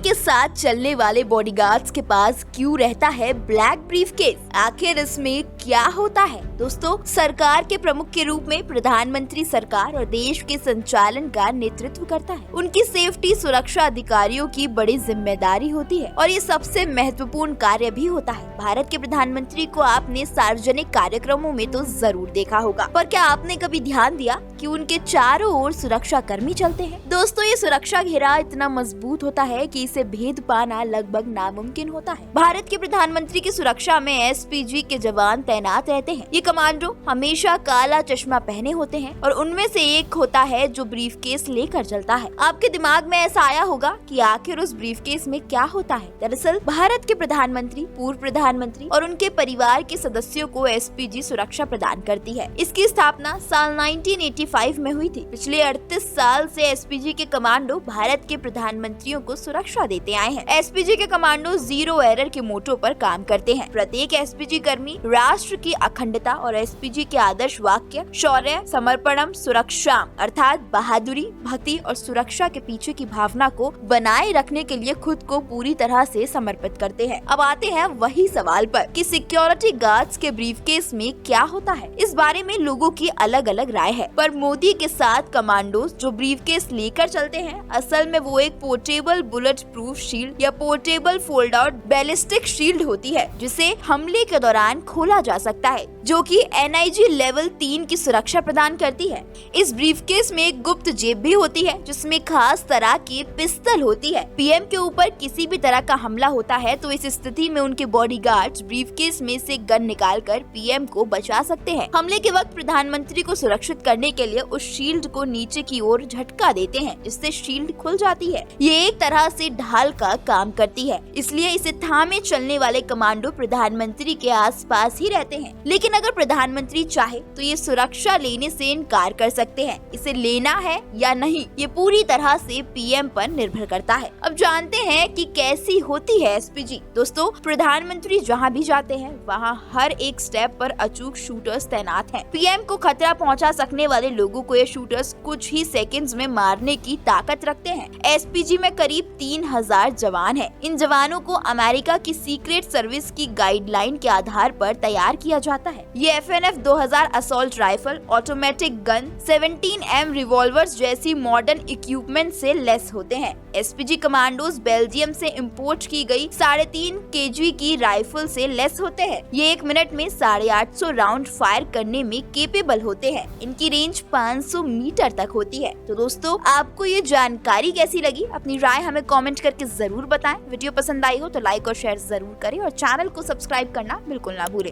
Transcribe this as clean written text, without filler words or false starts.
के साथ चलने वाले बॉडीगार्ड्स के पास क्यों रहता है ब्लैक ब्रीफकेस? आखिर इसमें क्या होता है? दोस्तों, सरकार के प्रमुख के रूप में प्रधानमंत्री सरकार और देश के संचालन का नेतृत्व करता है। उनकी सेफ्टी सुरक्षा अधिकारियों की बड़ी जिम्मेदारी होती है और ये सबसे महत्वपूर्ण कार्य भी होता है। भारत के प्रधानमंत्री को आपने सार्वजनिक कार्यक्रमों में तो जरूर देखा होगा, पर क्या आपने कभी ध्यान दिया कि उनके चारों ओर सुरक्षा कर्मी चलते हैं? दोस्तों, ये सुरक्षा घेरा इतना मजबूत होता है कि इसे भेद पाना लगभग नामुमकिन होता है। भारत के प्रधानमंत्री की सुरक्षा में एसपीजी के जवान तैनात रहते हैं। ये कमांडो हमेशा काला चश्मा पहने होते हैं और उनमें से एक होता है जो ब्रीफकेस लेकर चलता है। आपके दिमाग में ऐसा आया होगा कि आखिर उस ब्रीफकेस में क्या होता है? दरअसल भारत के प्रधानमंत्री, पूर्व प्रधानमंत्री और उनके परिवार के सदस्यों को एसपीजी सुरक्षा प्रदान करती है। इसकी स्थापना साल 1985 में हुई थी। पिछले 38 साल से एसपीजी के कमांडो भारत के प्रधानमंत्रियों को सुरक्षा देते आए हैं। एसपीजी के कमांडो जीरो एरर के मोटो पर काम करते हैं। प्रत्येक एसपीजी कर्मी राष्ट्र की अखंडता और एसपीजी के आदर्श वाक्य शौर्य, समर्पणम, सुरक्षा अर्थात बहादुरी, भक्ति और सुरक्षा के पीछे की भावना को बनाए रखने के लिए खुद को पूरी तरह से समर्पित करते हैं। अब आते हैं वही सवाल पर कि सिक्योरिटी गार्ड्स के ब्रीफकेस में क्या होता है। इस बारे में लोगों की अलग अलग राय है, पर मोदी के साथ कमांडोज जो ब्रीफकेस लेकर चलते हैं, असल में वो एक पोर्टेबल बुलेट प्रूफ शील्ड या portable fold out ballistic shield होती है, जिसे हमले के दौरान खोला जा सकता है, जो कि NIG लेवल 3 की सुरक्षा प्रदान करती है। इस ब्रीफकेस में एक गुप्त जेब भी होती है, जिसमें खास तरह की पिस्तल होती है। पीएम के ऊपर किसी भी तरह का हमला होता है तो इस स्थिति में उनके बॉडीगार्ड्स ब्रीफकेस में से गन निकालकर पीएम को बचा सकते हैं। हमले के वक्त प्रधानमंत्री को सुरक्षित करने के लिए उस शील्ड को नीचे की ओर झटका देते हैं, जिससे शील्ड खुल जाती है। ये एक तरह से ढाल का काम करती है, इसलिए इसे थामे चलने वाले कमांडो प्रधानमंत्री के आसपास ही रहते हैं। लेकिन अगर प्रधानमंत्री चाहे तो ये सुरक्षा लेने से इनकार कर सकते हैं। इसे लेना है या नहीं, ये पूरी तरह से पीएम पर निर्भर करता है। अब जानते हैं कि कैसी होती है एसपीजी। दोस्तों, प्रधानमंत्री जहाँ भी जाते हैं वहाँ हर एक स्टेप पर अचूक शूटर्स तैनात हैं। पीएम को खतरा पहुँचा सकने वाले लोगों को ये शूटर्स कुछ ही सेकंड्स में मारने की ताकत रखते हैं। एसपीजी में करीब 3000 जवान हैं। इन जवानों को अमेरिका की सीक्रेट सर्विस की गाइडलाइन के आधार पर तैयार किया जाता है। ये FNF 2000 assault rifle, automatic gun, 17M revolvers जैसी मॉडर्न इक्विपमेंट से लेस होते हैं। एसपीजी कमांडोज बेल्जियम से इंपोर्ट की गई 3.5 kg की राइफल से लेस होते हैं। ये 1 मिनट में 850 राउंड फायर करने में केपेबल होते हैं। इनकी रेंज 500 मीटर तक होती है। तो दोस्तों, आपको ये जानकारी कैसी लगी? अपनी राय हमें कमेंट करके जरूर बताएं। वीडियो पसंद आई हो तो लाइक और शेयर जरूर करें और चैनल को सब्सक्राइब करना बिल्कुल ना भूलें।